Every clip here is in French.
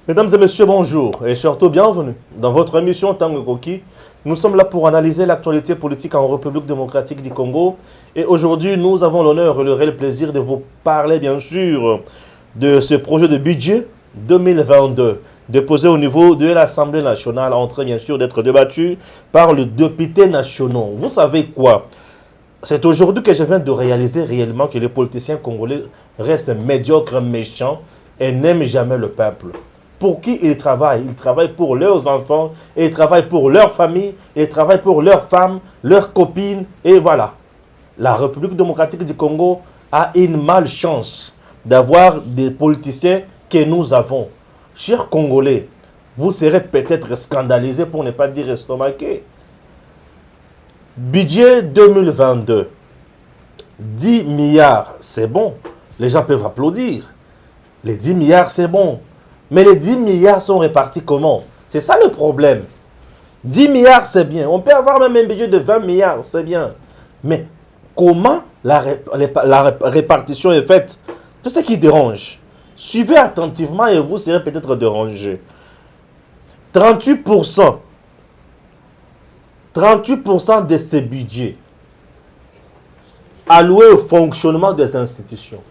Mesdames et messieurs, bonjour et surtout bienvenue dans votre émission Tango Koki. Nous sommes là pour analyser l'actualité politique en République démocratique du Congo. Et aujourd'hui, nous avons l'honneur et le réel plaisir de vous parler, bien sûr, de ce projet de budget 2022 déposé au niveau de l'Assemblée nationale, en train, bien sûr, d'être débattu par les députés nationaux. Vous savez quoi? C'est aujourd'hui que je viens de réaliser réellement que les politiciens congolais restent médiocres, méchants et n'aiment jamais le peuple. Pour qui ils travaillent? Ils travaillent pour leurs enfants, et ils travaillent pour leur famille, et ils travaillent pour leurs femmes, leurs copines, et voilà. La République démocratique du Congo a une malchance d'avoir des politiciens que nous avons. Chers Congolais, vous serez peut-être scandalisés pour ne pas dire estomaqués. Budget 2022, 10 milliards, c'est bon. Les gens peuvent applaudir. Les 10 milliards, c'est bon. Mais les 10 milliards sont répartis comment? C'est ça le problème. 10 milliards, c'est bien. On peut avoir même un budget de 20 milliards, c'est bien. Mais comment la répartition est faite? C'est ce qui dérange. Suivez attentivement et vous serez peut-être dérangé. 38% de ces budgets alloués au fonctionnement des institutions.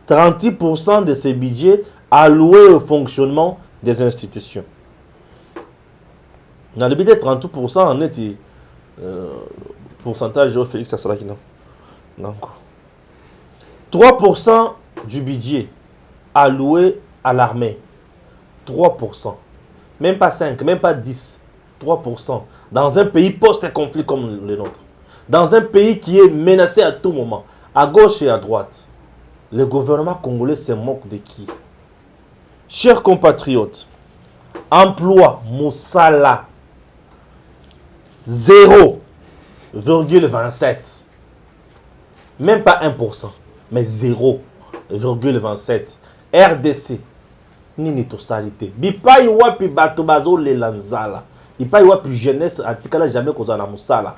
38% de ces budgets alloués au fonctionnement des institutions. Dans le budget de 38%, on est pourcentage de Félix Assalaki, non. 3% du budget alloué à l'armée. 3%. Même pas 5, même pas 10. 3%. Dans un pays post-conflit comme le nôtre. Dans un pays qui est menacé à tout moment, à gauche et à droite. Le gouvernement congolais se moque de qui? Chers compatriotes, emploi, Moussala, 0,27. Même pas 1%, mais 0,27. RDC, nini to salité. Bipa iwapi bato bazo le lanzala. Bipa iwapi jeunesse atikala jamais kozana Moussala.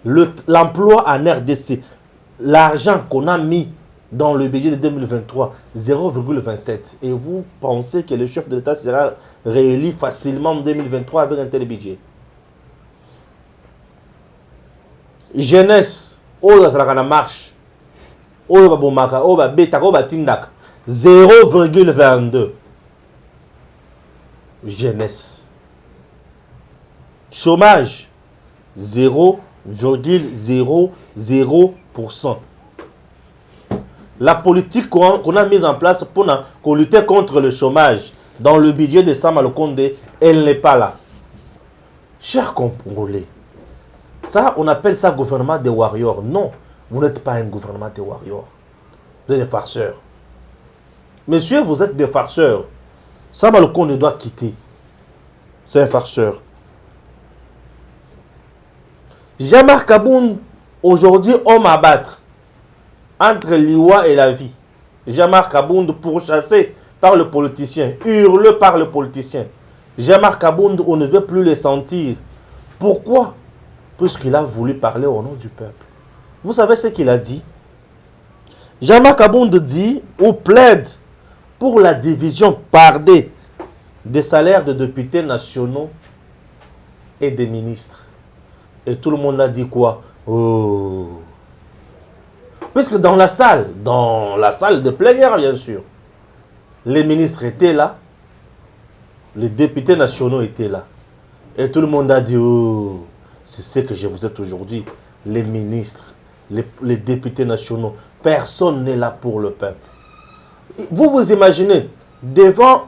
L'emploi en RDC, l'argent qu'on a mis dans le budget de 2023, 0,27. Et vous pensez que le chef de l'État sera réélu facilement en 2023 avec un tel budget? Jeunesse, oyo sera na marche, oyo babomaka, oyo babetaka, oyo batindaka, 0,22. Jeunesse. Chômage, 0,00%. La politique qu'on a mise en place pour lutter contre le chômage dans le budget de Sama Lukonde, elle n'est pas là. Chers Congolais, ça, on appelle ça gouvernement des warriors. Non, vous n'êtes pas un gouvernement des warriors. Vous êtes des farceurs. Messieurs, vous êtes des farceurs. Sama Lukonde doit quitter. C'est un farceur. Jean-Marc Aboun, aujourd'hui, homme à battre. Entre l'iwa et la vie. Jean-Marc Abound pourchassé par le politicien, hurlé par le politicien. Jean-Marc Abound, on ne veut plus le sentir. Pourquoi? Puisqu'il a voulu parler au nom du peuple. Vous savez ce qu'il a dit? Jean-Marc Abound dit ou plaide pour la division pardée des salaires de députés nationaux et des ministres. Et tout le monde a dit quoi? Oh! Puisque dans la salle de plénière, bien sûr, les ministres étaient là, les députés nationaux étaient là. Et tout le monde a dit, oh, c'est ce que je vous êtes aujourd'hui, les ministres, les députés nationaux. Personne n'est là pour le peuple. Vous vous imaginez, devant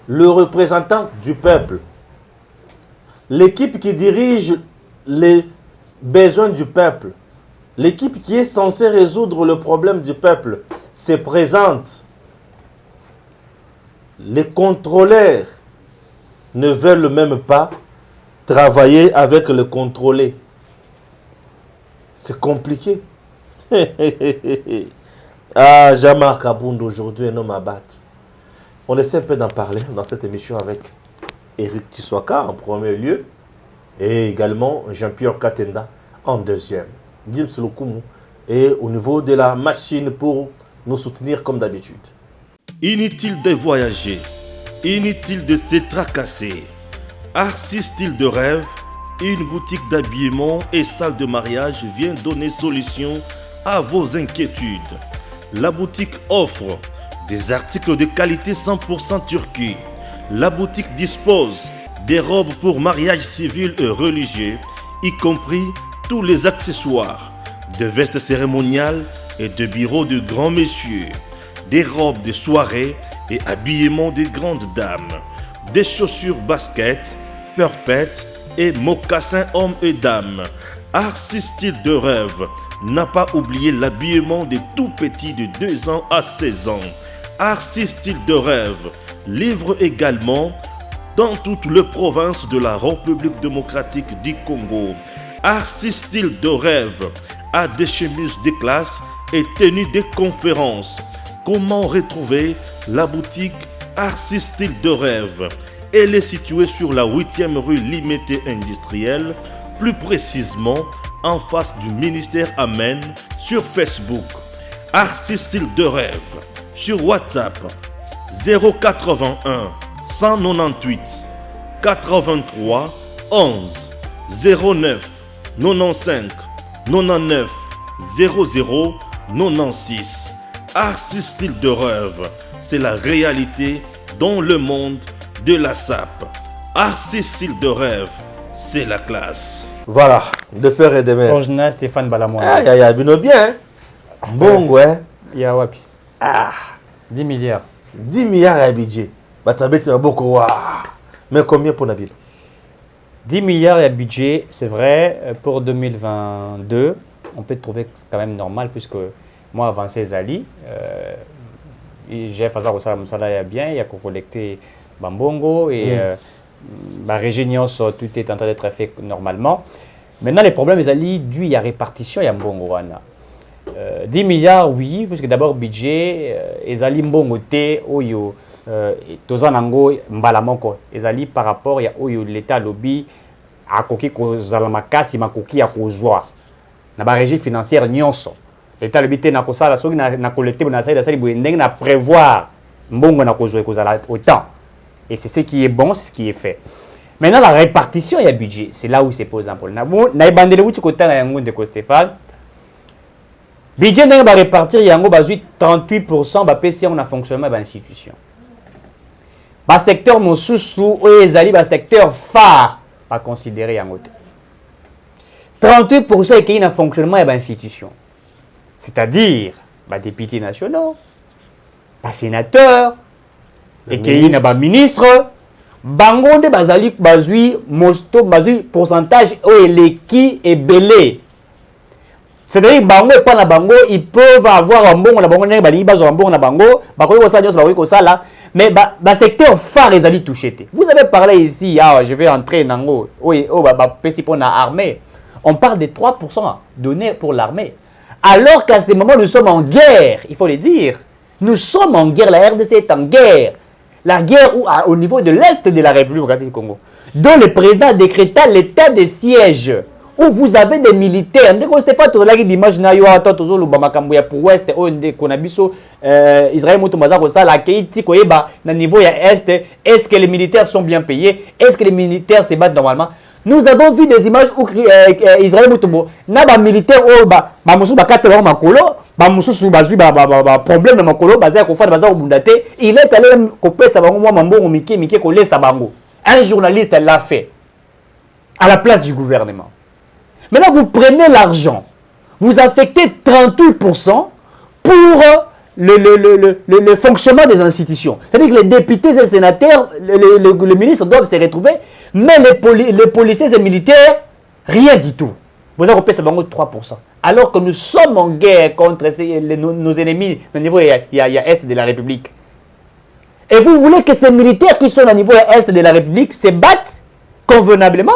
le représentant du peuple, l'équipe qui dirige les besoins du peuple, l'équipe qui est censée résoudre le problème du peuple se présente. Les contrôleurs ne veulent même pas travailler avec le contrôlé. C'est compliqué. Ah, Jean-Marc Abound aujourd'hui, un homme à battre. On essaie un peu d'en parler dans cette émission avec Éric Tshisekedi en premier lieu et également Jean-Pierre Katenda en deuxième. Gims Lukumu et au niveau de la machine pour nous soutenir comme d'habitude. Inutile de voyager, inutile de se tracasser. Arcis Style de Rêve, une boutique d'habillement et salle de mariage vient donner solution à vos inquiétudes. La boutique offre des articles de qualité 100% turquie. La boutique dispose des robes pour mariage civil et religieux, y compris tous les accessoires, de vestes cérémoniales et de bureaux de grands messieurs, des robes de soirée et habillement des grandes dames, des chaussures basket, perpètes et mocassins hommes et dames. Arcis Style de Rêve n'a pas oublié l'habillement des tout petits de 2 ans à 16 ans. Arcis Style de Rêve livre également dans toutes les provinces de la République démocratique du Congo. Arcis Style de Rêve a des chemises de classe et tenues de conférences. Comment retrouver la boutique Arcis Style de Rêve? Elle est située sur la 8e rue Limité Industrielle, plus précisément en face du ministère Amen, sur Facebook. Arcis Style de Rêve, sur WhatsApp 081 198 83 11 09 95 99 00 96. Arcis Style de Rêve, c'est la réalité dans le monde de la SAP. Arcis Style de Rêve, c'est la classe. Voilà, de peur et de mère. Original Stéphane Balamoine. Ah, il y a bien, hein? Bon, ouais. Il y a wapi. Ah, 10 milliards. 10 milliards à budget. Batabeti va beaucoup. Mais combien pour Nabil? 10 milliards à budget, c'est vrai, pour 2022, on peut trouver quand même normal, puisque moi, avant ces Ali, j'ai fait ça, il y a bien, il y a collecté Bambongo et la région, tout est en train d'être fait normalement. Maintenant, les problèmes, les Ali, dû à la répartition, il y a Mbongo. 10 milliards, oui, parce que d'abord, budget, les Ali Mbongo, Oyo. Tozanango mbalamoko ezali par rapport ya oyo l'état lobby akoki kozala makasi makoki ya kozwa na ba régie financière nyonso l'état lobby te na kosala soki na collecter na sala sali boye ndenge na prévoir mbongo na kozwa kozala autant et c'est ce qui est bon, c'est ce qui est fait. Maintenant la répartition ya budget, c'est là où il se pose un problème. Na ibandele wuti kotanga yango ndeko Stéphane budget ndenge ba répartir yango bazui 38% ba pesi on a fonctionnement ba institution. Le secteur Mosusu, le secteur phare, à considérer en côté. 38% est qu'il y a un fonctionnement de l'institution. C'est-à-dire, les députés nationaux, les sénateurs, et qu'il y a un ministre, bangonde bazali bazui mosto bazui pourcentage qui est belé. C'est-à-dire bango et pas la bango, ils peuvent avoir un bon, la bango n'est pas libre, un bon la bango, bango ça là. Mais le secteur phare est allé toucher. Vous avez parlé ici, je vais entrer dans l'armée. On parle de 3% donnés pour l'armée. Alors qu'à ce moment, nous sommes en guerre, il faut le dire. Nous sommes en guerre, la RDC est en guerre. La guerre au niveau de l'Est de la République démocratique du Congo, dont le président décréta l'état de siège. Où vous avez des militaires, ne constatez pas tout l'image d'image na yo ata tozo lo bamakambo ya pour ouest o nde konabiso Israël mutumbaza ko sala keiti ko yeba na niveau ya est. Est-ce que les militaires sont bien payés? Est-ce que les militaires se battent normalement? Nous avons vu des images où Israël mutumbo na ba militaire o ba musu ba 80 makolo ba musu bazui ba problème na makolo baza ko fa baza ko bundate. Il est allé ko pesa bango mwa mbongo mike ko lesa bango. Un journaliste l'a fait à la place du gouvernement. Maintenant, vous prenez l'argent, vous affectez 38% pour le fonctionnement des institutions. C'est-à-dire que les députés et sénateurs, les ministres doivent se retrouver, mais les policiers et militaires, rien du tout. Vous avez repéré 3%. Alors que nous sommes en guerre contre nos ennemis au niveau est de la République. Et vous voulez que ces militaires qui sont au niveau est de la République se battent convenablement?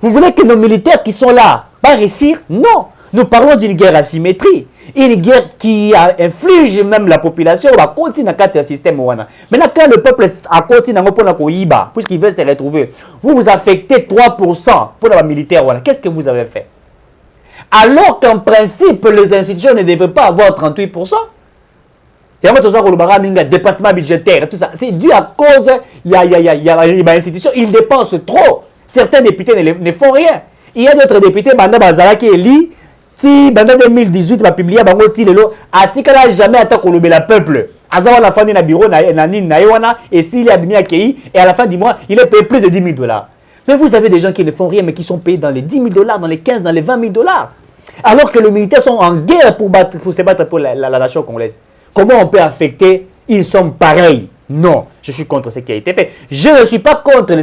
Vous voulez que nos militaires qui sont là pas réussir? Non. Nous parlons d'une guerre asymétrie. Une guerre qui inflige même la population. On va continuer à faire un système. Maintenant, quand le peuple a continué à faire puisqu'il veut se retrouver, vous affectez 3% pour les militaires. Qu'est-ce que vous avez fait? Alors qu'en principe, les institutions ne devraient pas avoir 38%. Et en fait, on a dépassement budgétaire, tout ça. C'est dû à cause, il y a une institution, ils dépensent trop. Certains députés ne font rien. Il y a d'autres députés, Banda Bazara qui est li, si Banda 2018 va publier, Bango Tilelo, article n'a jamais attaqué le peuple. Azawa la fin de bureau, et s'il est abîmé à Kei, et à la fin du mois, il est payé plus de 10 000 $. Mais vous avez des gens qui ne font rien, mais qui sont payés dans les 10 000 $, dans les 15, dans les 20 000 $. Alors que les militaires sont en guerre pour se battre pour la nation congolaise. Comment on peut affecter? Ils sont pareils. Non, je suis contre ce qui a été fait. Je ne suis pas contre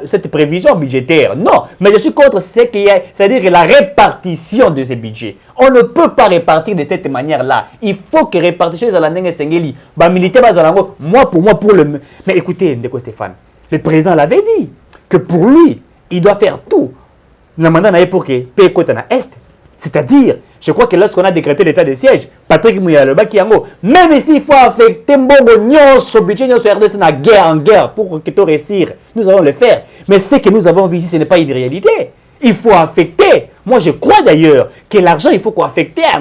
cette prévision budgétaire. Non, mais je suis contre ce qui est, c'est-à-dire la répartition de ces budgets. On ne peut pas répartir de cette manière-là. Il faut que répartition les Alandeng Sengeli, militaire Bazalango, moi pour le. Mais écoutez, Ndeko Stéphane, le président l'avait dit que pour lui, il doit faire tout. Pour que paix côté na est. C'est-à-dire, je crois que lorsqu'on a décrété l'état de siège, Patrick Mouyaloba qui yango, même s'il faut affecter Mbongo Nyonso, budget Nyonso RDC en guerre pour que tu réussir, nous allons le faire. Mais ce que nous avons vu ici, ce n'est pas une réalité. Il faut affecter. Moi, je crois d'ailleurs que l'argent, il faut qu'on affecte à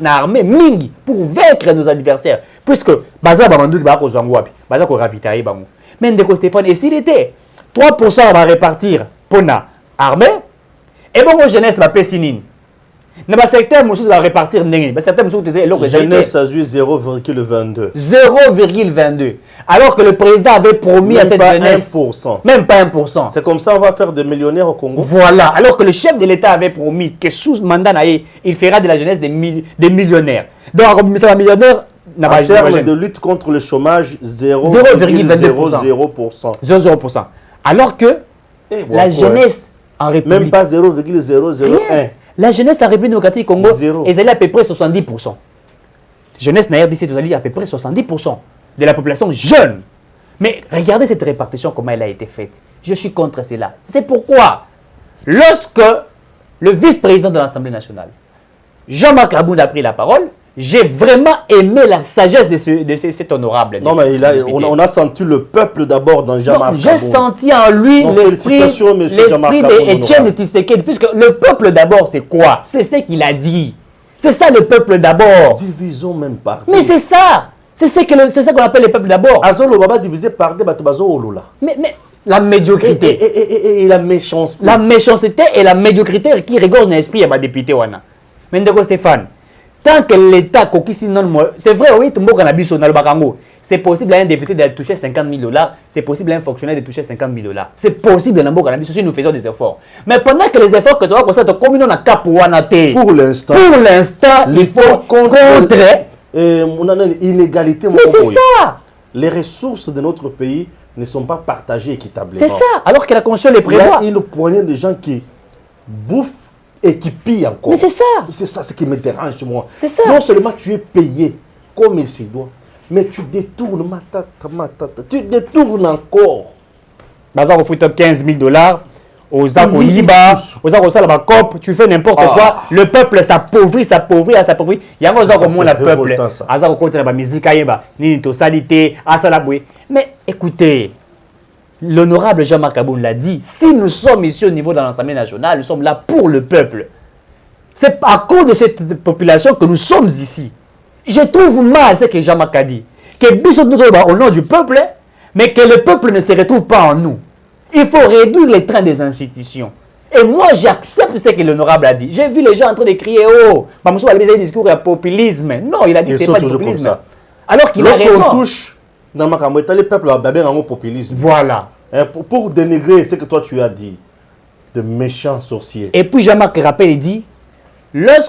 l'armée Mingi pour vaincre nos adversaires. Puisque, Baza Bamandou, Baza ko ravitailler Bamou. Mais Ndeko Stéphane, et s'il était 3% va répartir pour l'armée, et bon, jeunesse va payer sinine. Dans le secteur, monsieur va répartir ndenge. Certains monsieur disaient jeunesse a eu 0,22. 0,22. Alors que le président avait promis à cette jeunesse 1%. Même pas 1%. C'est comme ça on va faire des millionnaires au Congo. Voilà. Alors que le chef de l'État avait promis que sous mandat il fera de la jeunesse des millionnaires. Donc ça va millionnaire en termes de lutte contre le chômage 0,00%. 0,0%. Alors que la jeunesse en République, même pas 0,001. La jeunesse en République démocratique du Congo, Zéro. elle est à peu près 70%. Jeunesse n'a RDC, à peu près 70% de la population jeune. Mais regardez cette répartition, comment elle a été faite. Je suis contre cela. C'est pourquoi, lorsque le vice-président de l'Assemblée nationale, Jean-Marc Aboun, a pris la parole, j'ai vraiment aimé la sagesse de cet honorable. Non, mais on a senti le peuple d'abord dans Jean-Marc Aboun. J'ai senti en lui l'esprit d'Étienne Tshisekedi, puisque le peuple d'abord, c'est quoi? C'est ce qu'il a dit. C'est ça le peuple d'abord. Divisons même par. Mais c'est ça. C'est ça qu'on appelle le peuple d'abord. Azolo Baba divisé par des Batobazo Olola. Mais la médiocrité. Et la méchanceté. La méchanceté et la médiocrité qui regorge dans l'esprit à ma députée Wana. Mais Ndeko Stéphane, tant que l'État, c'est vrai, oui, c'est possible à un député de toucher 50 000 $, c'est possible à un fonctionnaire de toucher 50 000 $. C'est possible à un cannabis si nous faisons des efforts. Mais pendant que les efforts que tu as constatés, comme nous avons pour l'instant, il faut contrer l'inégalité. Mais c'est ça. Les ressources de notre pays ne sont pas partagées équitablement. C'est ça, alors que la Constitution les prévoit. Il y a une poignée de gens qui bouffent et qui pillent encore. Mais c'est ça. C'est ça ce qui me dérange, moi. C'est ça. Non seulement tu es payé comme il se doit, mais tu détournes, tu détournes encore. Bazar au foot 15 000 $, aux Akoyiba, aux Akosalaba Cop, tu fais n'importe quoi. Le peuple s'appauvrit. Il y a un moment le peuple. Azar au côté de la musique, ni tosalité, asalaboué. Mais écoutez, l'honorable Jean-Marc Aboun l'a dit, si nous sommes ici au niveau de l'Assemblée nationale, nous sommes là pour le peuple. C'est à cause de cette population que nous sommes ici. Je trouve mal ce que Jean-Marc a dit. Que Bissot nous trouve au nom du peuple, mais que le peuple ne se retrouve pas en nous. Il faut réduire les trains des institutions. Et moi, j'accepte ce que l'honorable a dit. J'ai vu les gens en train de crier, oh, Mamoussou a des discours à populisme. Non, il a dit que ce n'est pas du populisme. Alors qu'il a raison. Lorsqu'on touche dans ma campagne, le peuple va d'abord en populisme. Voilà. Pour dénigrer ce que toi tu as dit, de méchants sorciers. Et puis Jean-Marc rappelle et dit,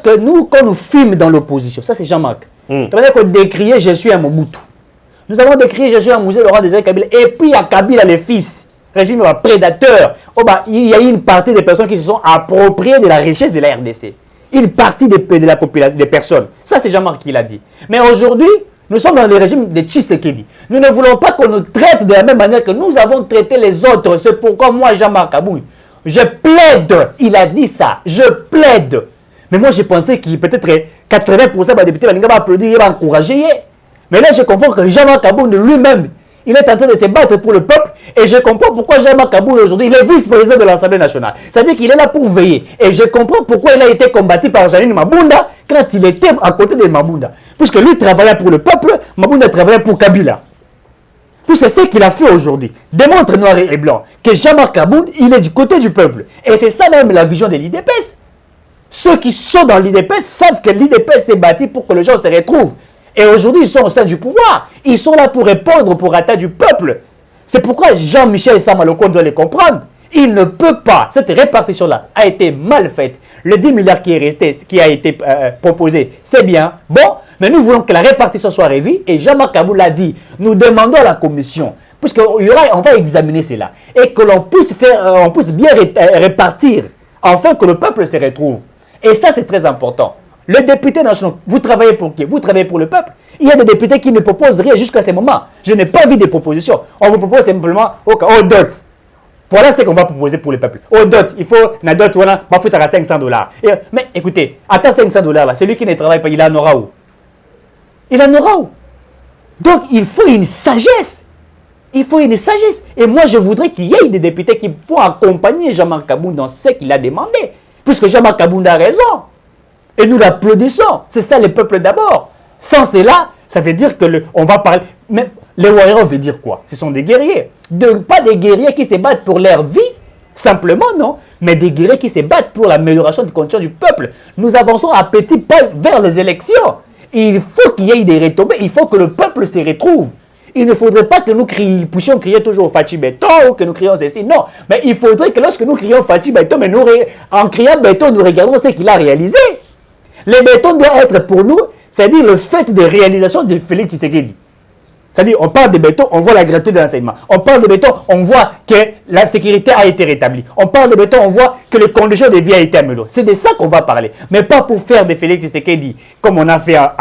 quand nous filmons dans l'opposition, ça c'est Jean-Marc, ça veut dire qu'on décriait je suis un Mobutu. Nous avons décrié je suis un musée Laurent Désiré Kabila. Et puis il y a Kabila les fils, régime prédateur. Il y a une partie des personnes qui se sont appropriées de la richesse de la RDC. Une partie de la population, des personnes. Ça c'est Jean-Marc qui l'a dit. Mais aujourd'hui, nous sommes dans le régime de Tshisekedi. Nous ne voulons pas qu'on nous traite de la même manière que nous avons traité les autres. C'est pourquoi moi, Jean-Marc Aboun, je plaide. Il a dit ça. Je plaide. Mais moi, je pensais qu'il peut-être 80% des députés vont applaudir, ils vont encourager. Mais là, je comprends que Jean-Marc Aboun lui-même, Il est en train de se battre pour le peuple et je comprends pourquoi Jean-Marc Kaboul aujourd'hui, il est vice-président de l'Assemblée nationale. C'est-à-dire qu'il est là pour veiller. Et je comprends pourquoi il a été combattu par Janine Mabunda quand il était à côté de Mabunda. Puisque lui travaillait pour le peuple, Mabunda travaillait pour Kabila. Puisque c'est ce qu'il a fait aujourd'hui démontre noir et blanc que Jean-Marc Kaboul, il est du côté du peuple. Et c'est ça même la vision de l'IDPS. Ceux qui sont dans l'IDPS savent que l'IDPS s'est bâti pour que les gens se retrouvent. Et aujourd'hui, ils sont au sein du pouvoir. Ils sont là pour répondre pour l'attaque du peuple. C'est pourquoi Jean-Michel Sama-Lokonde doit les comprendre. Il ne peut pas. Cette répartition-là a été mal faite. Le 10 milliards qui est resté, qui a été proposé, c'est bien. Bon, mais nous voulons que la répartition soit revue. Et Jean-Marc Kaboul l'a dit. Nous demandons à la commission, on va examiner cela. Et que l'on puisse on puisse bien répartir, afin que le peuple se retrouve. Et ça, c'est très important. Le député national, vous travaillez pour qui? Vous travaillez pour le peuple. Il y a des députés qui ne proposent rien jusqu'à ce moment. Je n'ai pas vu de propositions. On vous propose simplement au dot. Voilà ce qu'on va proposer pour le peuple. Au dot, il faut un dot, voilà, il faut à $500. Mais écoutez, attends $500 là, celui qui ne travaille pas, il en aura où? Il en aura où? Donc, il faut une sagesse. Il faut une sagesse. Et moi, je voudrais qu'il y ait des députés qui pourront accompagner Jean-Marc Kaboul dans ce qu'il a demandé. Puisque Jean-Marc Kaboul a raison. Et nous l'applaudissons. C'est ça le peuple d'abord. Sans cela, ça veut dire que on va parler. Mais les Wairons veut dire quoi? Ce sont des guerriers. Pas des guerriers qui se battent pour leur vie, simplement, non. Mais des guerriers qui se battent pour l'amélioration des conditions du peuple. Nous avançons à petits pas vers les élections. Il faut qu'il y ait des retombées. Il faut que le peuple se retrouve. Il ne faudrait pas que nous puissions crier toujours Fatih Béton ou que nous crions ceci. Non. Mais il faudrait que lorsque nous crions Fatih Béton, mais en criant Béton, nous regardons ce qu'il a réalisé. Le béton doit être pour nous, c'est-à-dire le fait de réalisation de Félix Tshisekedi. C'est-à-dire, on parle de béton, on voit la gratuité de l'enseignement. On parle de béton, on voit que la sécurité a été rétablie. On parle de béton, on voit que les conditions de vie ont été améliorées. C'est de ça qu'on va parler. Mais pas pour faire de Félix Tshisekedi, comme on a fait à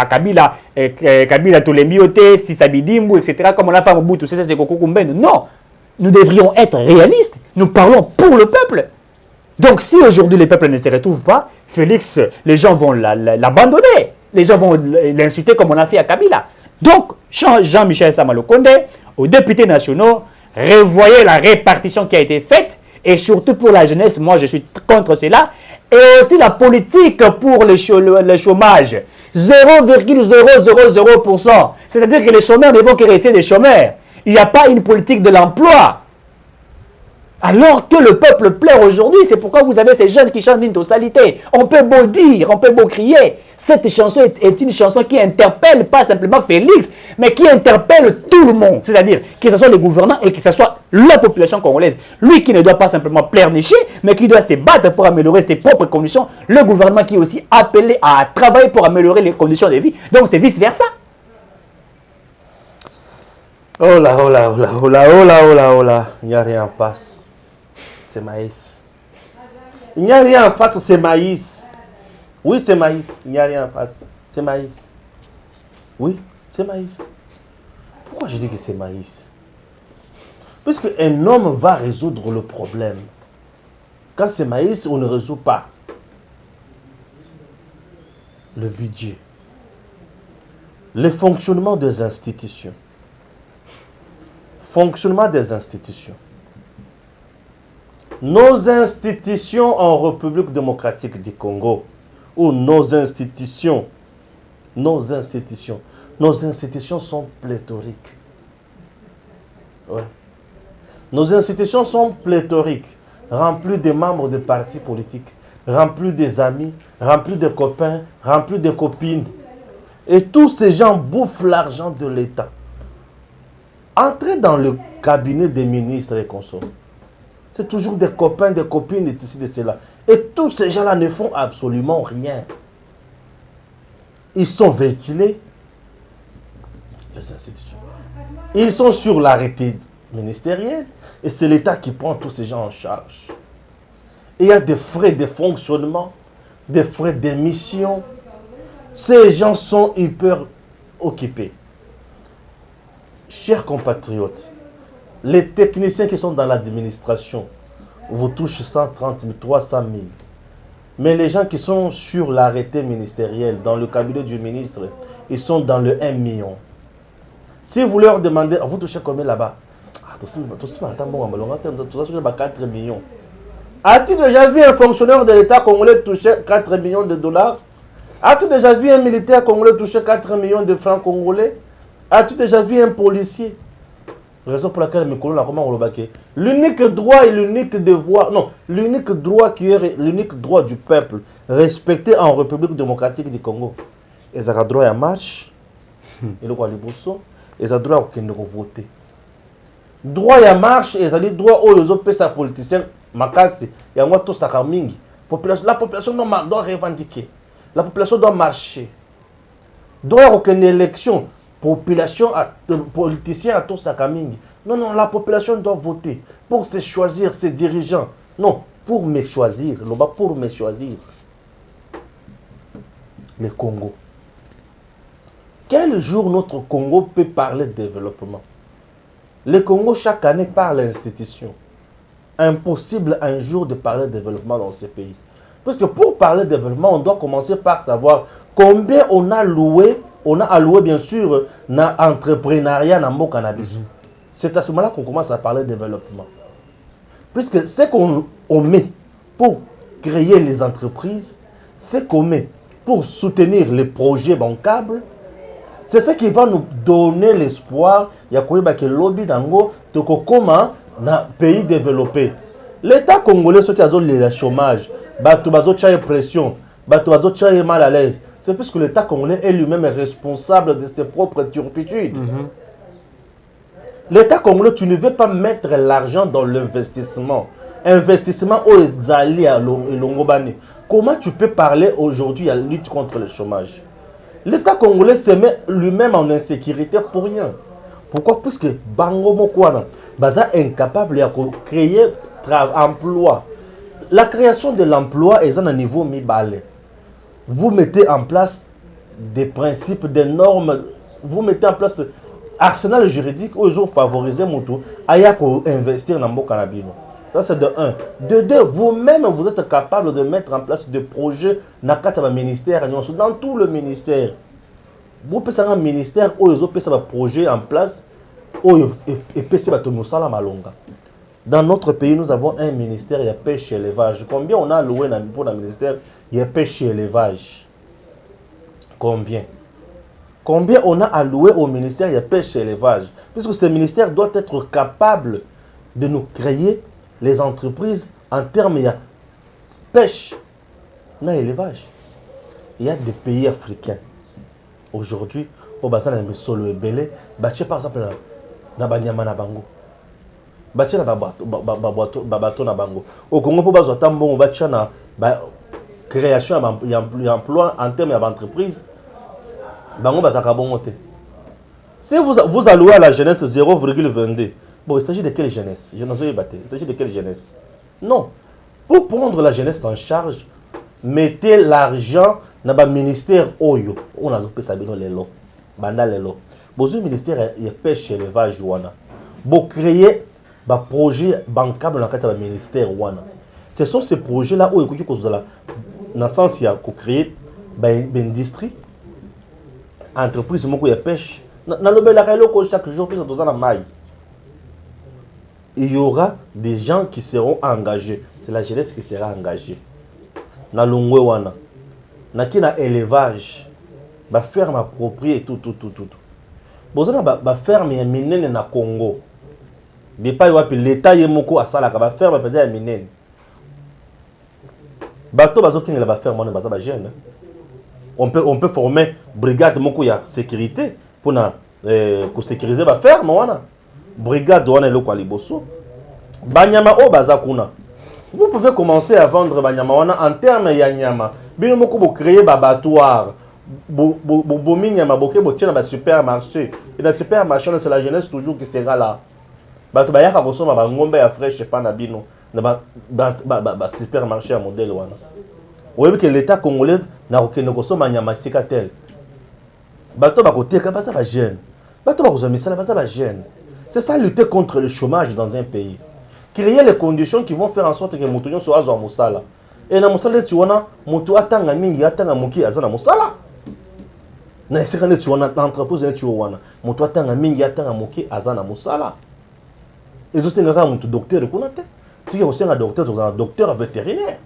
Kabila, Kabila Tolembiote, Sisabidimbu, etc., comme on a fait à Mobutu, c'est Kokukumbene. Non, nous devrions être réalistes. Nous parlons pour le peuple. Donc, si aujourd'hui le peuple ne se retrouve pas, Félix, les gens vont l'abandonner. Les gens vont l'insulter comme on a fait à Kabila. Donc, Jean-Michel Sama-Lokonde, aux députés nationaux, revoyez la répartition qui a été faite. Et surtout pour la jeunesse, moi je suis contre cela. Et aussi la politique pour le chômage. 0,000%. C'est-à-dire que les chômeurs ne vont que rester des chômeurs. Il n'y a pas une politique de l'emploi. Alors que le peuple pleure aujourd'hui, c'est pourquoi vous avez ces jeunes qui chantent une totalité. On peut beau dire, on peut beau crier. Cette chanson est une chanson qui interpelle pas simplement Félix, mais qui interpelle tout le monde. C'est-à-dire que ce soit les gouvernants et que ce soit la population congolaise. Lui qui ne doit pas simplement pleurnicher, mais qui doit se battre pour améliorer ses propres conditions. Le gouvernement qui est aussi appelé à travailler pour améliorer les conditions de vie. Donc c'est vice-versa. Oh là, oh là, oh là, oh là, oh là, oh là, oh là. Il n'y a rien en face. C'est maïs. Il n'y a rien en face, c'est maïs. Oui, c'est maïs. Il n'y a rien en face. C'est maïs. Oui, c'est maïs. Pourquoi je dis que c'est maïs? Parce qu'un homme va résoudre le problème. Quand c'est maïs, on ne résout pas. Le budget. Le fonctionnement des institutions. Fonctionnement des institutions. Nos institutions en République démocratique du Congo, ou nos institutions sont pléthoriques. Ouais. Nos institutions sont pléthoriques, remplies de membres de partis politiques, remplies des amis, remplies de copains, remplies de copines. Et tous ces gens bouffent l'argent de l'État. Entrez dans le cabinet des ministres et consorts. C'est toujours des copains, des copines, et ceci, de cela. Et tous ces gens-là ne font absolument rien. Ils sont véhiculés, les institutions. Ils sont sur l'arrêté ministériel. Et c'est l'État qui prend tous ces gens en charge. Et il y a des frais de fonctionnement, des frais d'émission. Ces gens sont hyper occupés. Chers compatriotes, les techniciens qui sont dans l'administration vous touchent 130 000, 300 000. Mais les gens qui sont sur l'arrêté ministériel, dans le cabinet du ministre, ils sont dans le 1 million. Si vous leur demandez, vous touchez combien là-bas? Ah, tout ça, 4 millions. As-tu déjà vu un fonctionnaire de l'État congolais toucher 4 millions de dollars? As-tu déjà vu un militaire congolais toucher 4 millions de francs congolais? As-tu déjà vu un policier? Raison pour laquelle mes colons, comment on le baquet. L'unique droit et l'unique devoir, non, l'unique droit qui est l'unique droit du peuple respecté en République démocratique du Congo. Ils ont droit à marche, ils ont droit à droit à voter. Droit à marche, ils ont droit aux autres politiciens, makasi, et à moi tout ça mingi. La population doit revendiquer. La population doit marcher. Droit à une élection. Population, politicien à tout ça mingi. Non, non, la population doit voter pour se choisir ses dirigeants. Non, pour me choisir. Pour me choisir. Le Congo. Quel jour notre Congo peut parler de développement? Le Congo, chaque année, parle d'institution. Impossible un jour de parler de développement dans ce pays. Parce que pour parler de développement, on doit commencer par savoir combien on a alloué bien sûr dans l'entrepreneuriat dans le cannabis. C'est à ce moment-là qu'on commence à parler de développement. Puisque ce qu'on met pour créer les entreprises, ce qu'on met pour soutenir les projets bancables, c'est ce qui va nous donner l'espoir. Il y a que lobby dans le pays développé. L'État congolais, ceux qui ont le chômage, qui ont pression, qui ont mal à l'aise, c'est parce que l'État congolais est lui-même responsable de ses propres turpitudes. L'État congolais, tu ne veux pas mettre l'argent dans l'investissement. Investissement aux alliés à Longobani. Comment tu peux parler aujourd'hui à la lutte contre le chômage? L'État congolais se met lui-même en insécurité pour rien. Pourquoi? Puisque Bango Mokwana, Baza est incapable de créer emploi. La création de l'emploi est à un niveau mi-balé. Vous mettez en place des principes, des normes, vous mettez en place arsenal juridique où ils ont favorisé Moutou à investir dans le cannabis. Ça c'est de 1. De 2, vous-même vous êtes capable de mettre en place des projets dans le ministère, dans tout le ministère. Vous pouvez un ministère où ils ont mis un projet en place et dans notre pays, nous avons un ministère, il y a pêche et élevage. Combien on a alloué pour le ministère, il y a pêche et élevage? Combien? Combien on a alloué au ministère, il y a pêche et élevage? Puisque ce ministère doit être capable de nous créer les entreprises en termes de pêche et élevage. Il y a des pays africains. Aujourd'hui, au bassin de Solo et Belé, par exemple, dans Banyama na Bango. Batia na babato na bango. Au Congo, pour bazo tambo, batia na création d'emploi en termes d'entreprise. Bango bazaka bongo te. Si vous allouez à la jeunesse 0,22, bon, il s'agit de quelle jeunesse? Je n'en sais pas. Il s'agit de quelle jeunesse? Non. Pour prendre la jeunesse en charge, mettez l'argent dans le ministère Oyo. On a zoupé Sabino Lelo. Banda Lelo. Bozo ministère il pêche et élevage wana. Pour créer un projet bancable dans le ministère wana. Ce sont ces projets-là où il faut dans le sens il y a créer une industrie, entreprise qui pêche. Dans le Belakalo, chaque jour, il y aura des gens qui seront engagés. C'est la jeunesse qui sera engagée. Dans l'Ongwe wana, dans l'élevage, la ferme appropriée, tout. La ferme est minée na Congo. L'État est moko à la ferme est minée. Bato bazo king la ferme on est jeune. On peut former brigade moko ya sécurité pour sécuriser la ferme wana. Brigade wana loko liboso. Banyama o bazakuna. Vous pouvez commencer à vendre banyama wana en termes ya nyama. Bino moko bo créer abattoir. Bo nyama boké bo tient dans supermarché. Et dans supermarché c'est la jeunesse toujours qui sera là. Bato bayaka kosoma ba ngombe ya fraîche pa na bino na ba supermarché à modèle wana. Oyebi que l'État congolais na kokende kosoma nyama sika tel. Bato bakoteka basa ba jeune. Bato bakozomisa basa ba jeune. C'est ça lutter contre le chômage dans un pays. Créer les conditions qui vont faire en sorte que mutunyo soit azwa musala. Et na musala tu wana mutu atanga mingi atanga muki azana musala. Na sekane tu wana entreprise tu wana. Moto atanga mingi atanga moke azana musala. Ezo senga ka mutu docteur kuna te. Tu ya osenga docteur to docteur vétérinaire.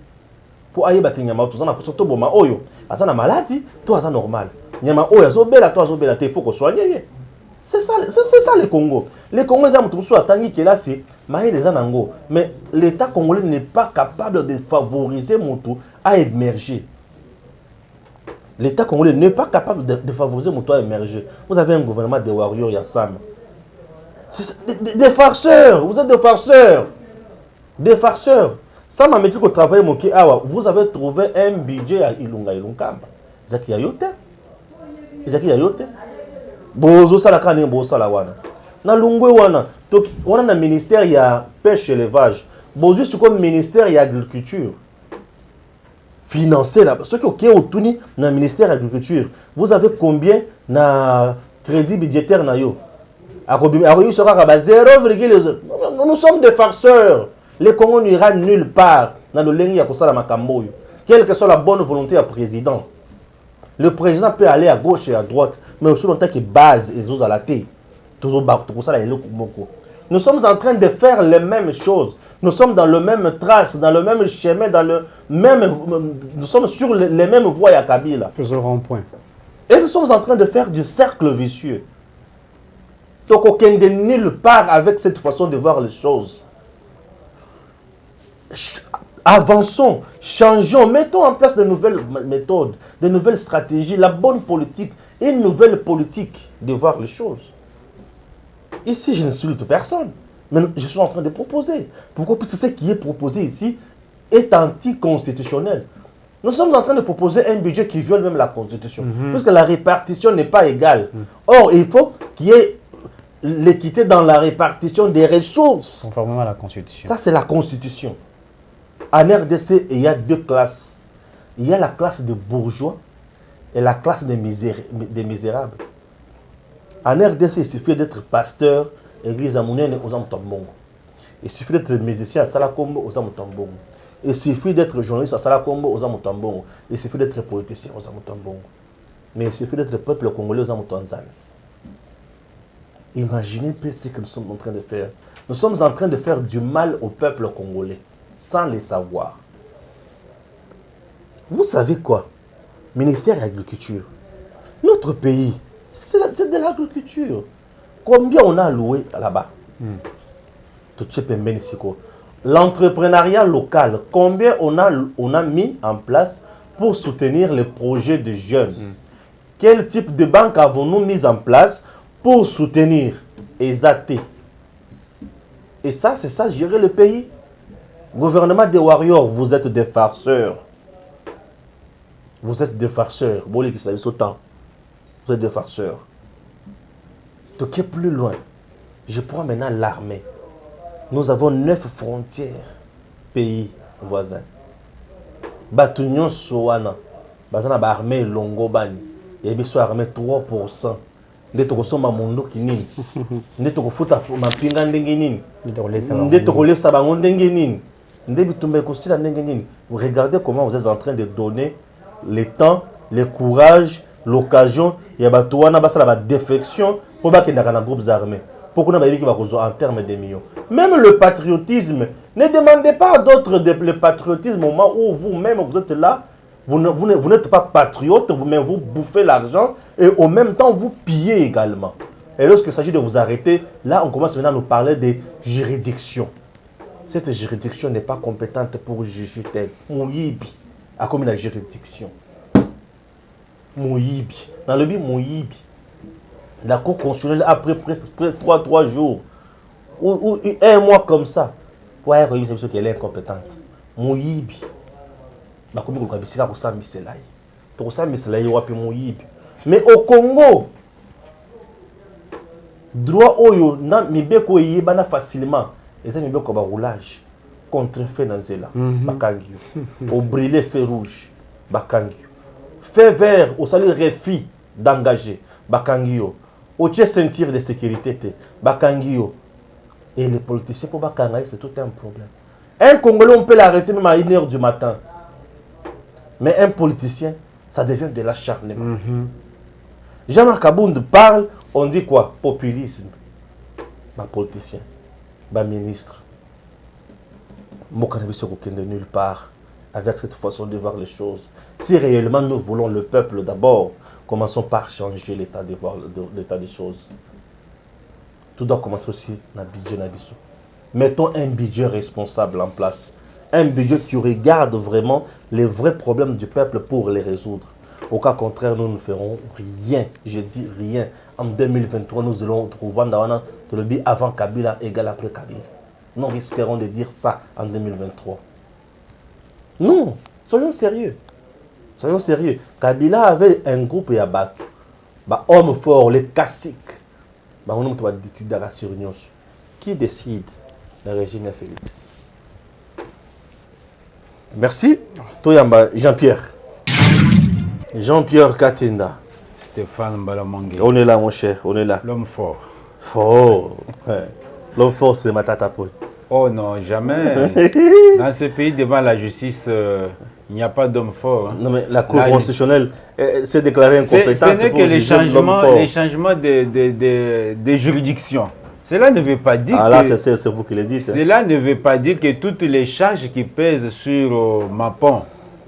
Pour aye bati nyama to zana ko soto boma oyo. Azana maladie, to azana normal. Nyama oyo azobela to azobela te, il faut qu'on soigne. C'est ça le Congo. Les Congolais ont tout ça tangi que là c'est maï les anango, mais l'État congolais n'est pas capable de favoriser Moutou à émerger. L'État congolais n'est pas capable de favoriser Moutou à émerger. Vous avez un gouvernement de warriors Yassam. Des farceurs, vous êtes des farceurs. Des farceurs. Ça m'a dit qu'au travail moki awa, vous avez trouvé un budget à Ilunga Ilunkamba. Zaki Yayote. Zaki Yayote. Bozo sala kane bozo sala wana. Na lungwe wana, wana na ministère ya pêche et élevage. Bozo c'est comme ministère ya agriculture. Financer là, ce qui est au Tuni na ministère agriculture. Vous avez combien na crédit budgétaire na yo? Akobi sera à 0,0. Nous sommes des farceurs. Les Congos n'ira nulle part dans le lengi ya kosala makambo yo. Quelle que soit la bonne volonté du président. Le président peut aller à gauche et à droite, mais aussi longtemps que base et aux à la tête. Nous sommes en train de faire les mêmes choses. Nous sommes dans le même trace, dans le même chemin, nous sommes sur les mêmes voies à Kabila. Plusieurs ronds-points. Et nous sommes en train de faire du cercle vicieux. Donc aucun de nulle part avec cette façon de voir les choses. Avançons, changeons, mettons en place de nouvelles méthodes, de nouvelles stratégies, la bonne politique, une nouvelle politique de voir les choses. Ici, je n'insulte personne, mais je suis en train de proposer. Pourquoi? Parce que ce qui est proposé ici est anticonstitutionnel. Nous sommes en train de proposer un budget qui viole même la Constitution, puisque la répartition n'est pas égale. Or, il faut qu'il y ait l'équité dans la répartition des ressources. Conformément à la Constitution. Ça, c'est la Constitution. En RDC, il y a deux classes. Il y a la classe des bourgeois et la classe des misérables. En RDC, il suffit d'être pasteur, église amounienne aux Amtambongo. Il suffit d'être musicien à Salakombo aux Amtambongo. Il suffit d'être journaliste à Salakombo aux Amtambongo. Il suffit d'être politicien aux Amtambongo. Mais il suffit d'être peuple congolais aux Amtanzan. Imaginez ce que nous sommes en train de faire. Nous sommes en train de faire du mal au peuple congolais, sans les savoir. Vous savez quoi? Ministère de l'Agriculture. Notre pays, c'est de l'agriculture. Combien on a alloué là-bas? L'entrepreneuriat local, combien on a mis en place pour soutenir les projets de jeunes? Quel type de banque avons-nous mis en place pour soutenir ESAT? Et ça, c'est ça, gérer le pays. Gouvernement des warriors, vous êtes des farceurs. Vous êtes des farceurs. Vous êtes des farceurs. Donc, plus loin, je prends maintenant l'armée. Nous avons 9 frontières, pays voisins. Batunyon Soana, Bazana armée Longobani, et bien armée 3%. Ndé tokosomba mondo kinini. Ndé tokofuta mapinga ndenge nini. Ndé tokolesa bango ndenge nini. Ndé bitumba ekosila ndenge nini. Vous regardez comment vous êtes en train de donner le temps, le courage, l'occasion, il y a batouana basala ba défection pour ba kendaka na groupes armés. Pourquoi on a dit qu'il va en termes de millions. Même le patriotisme, ne demandez pas à d'autres le patriotisme au moment où vous-même vous êtes là. Vous n'êtes pas patriote, mais vous bouffez l'argent et en même temps vous pillez également. Et lorsqu'il s'agit de vous arrêter, là on commence maintenant à nous parler de juridiction. Cette juridiction n'est pas compétente pour juger tel. Mouyibi a commis la juridiction. Mouyibi. Dans le but Mouyibi. La cour constitutionnelle après presque 3 jours ou 1 mois comme ça. Ouais, c'est qu'elle est incompétente. Mouyibi. Mais au Congo, droit oyo na mibeko yebana facilement. Et ça mibeko ba roulage contre fait dans zela bakangio. Au brûler feu rouge bakangio. Feu vert au salut refus d'engager bakangio. Au tient ceinture de sécurité bakangio. Et les politiciens pour bakanga c'est tout un problème. Un Congolais on peut l'arrêter même à 1h du matin. Mais un politicien, ça devient de l'acharnement. Jean-Marc Abound parle, on dit quoi? Populisme. Ma politicien, ma ministre. Mon cannabis de nulle part avec cette façon de voir les choses. Si réellement nous voulons le peuple d'abord, commençons par changer l'état de voir l'état des choses. Tout doit commencer aussi dans le budget Nabiso. Mettons un budget responsable en place. Un budget qui regarde vraiment les vrais problèmes du peuple pour les résoudre. Au cas contraire, nous ne ferons rien. Je dis rien. En 2023, nous allons trouver dans le but avant Kabila égal après Kabila. Nous risquerons de dire ça en 2023. Non, soyons sérieux. Soyons sérieux. Kabila avait un groupe et abattu. Hommes forts, les classiques. On va décider à la réunion. Qui décide? Le régime Félix. Merci. Toyamba, Jean-Pierre. Jean-Pierre Katinda. Stéphane Mbalamangue. On est là, mon cher, on est là. L'homme fort. Oh, ouais. L'homme fort, c'est Matata Poy. Oh non, jamais. Dans ce pays, devant la justice, il n'y a pas d'homme fort. Hein. Non, mais la Cour constitutionnelle s'est déclarée incompétente. Ce n'est que les changements des juridictions. Cela ne veut pas dire que... Ah là, c'est vous qui le dites. Cela ne veut pas dire que toutes les charges qui pèsent sur Mapon,